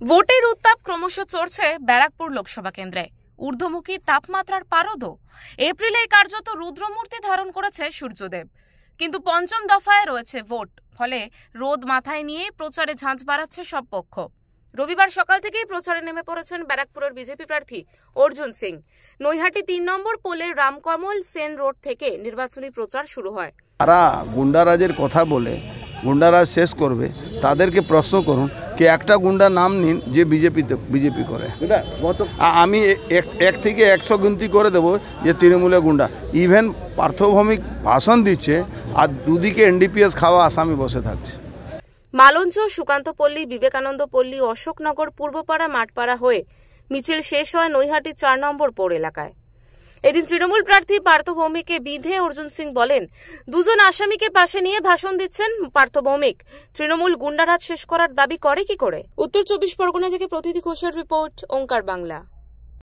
ভোটের উত্তাপ ক্রমশ চড়ছে ব্যারাকপুর লোকসভা কেন্দ্রে। ঊর্ধ্বমুখী তাপমাত্রার পারদও এপ্রিলে কার্যত রুদ্রমূর্তি ধারণ করেছে সূর্যদেব। কিন্তু পঞ্চম দফায় রয়েছে ভোট, ফলে রোদ মাথায় নিয়ে প্রচারে ঝাঁঝ বাড়াচ্ছে সব পক্ষ। রবিবার সকাল থেকেই প্রচারে নেমে পড়েছেন ব্যারাকপুরের বিজেপি প্রার্থী অর্জুন সিং। নৈহাটি ৩ নম্বর পোলের রামকমল সেন রোড থেকে নির্বাচনী প্রচার শুরু হয়। তারা গুন্ডারাজের কথা বলে গুন্ডারাজ শেষ করবে, তাদেরকে প্রশ্ন করুন কি একটা গুন্ডার নাম নিন যে বিজেপি করে। আমি 1 থেকে 100 গিনতি করে দেবো যে তৃণমূলে গুন্ডা। ইভেন পার্থভৌমিক ভাষণ দিচ্ছে আর দুদিকে এনডিপিএস খাওয়া আসামি বসে থাকছে। মালঞ্চ, সুকান্তপল্লী, বিবেকানন্দ পল্লী, অশোকনগর, পূর্বপাড়া, মাঠপাড়া হয়ে মিছিল শেষ হয় নৈহাটি ৪ নম্বর পৌর এলাকায়। এদিন তৃণমূল প্রার্থী পার্থ ভৌমিককে বিধে অর্জুন সিং বলেন, দুজন আসামিকে পাশে নিয়ে ভাষণ দিচ্ছেন পার্থ ভৌমিক। তৃণমূল গুন্ডারাজ শেষ করার দাবি করে কি করে? উত্তর 24 পরগনা থেকে প্রতীতি ঘোষের রিপোর্ট, ওঙ্কার বাংলা।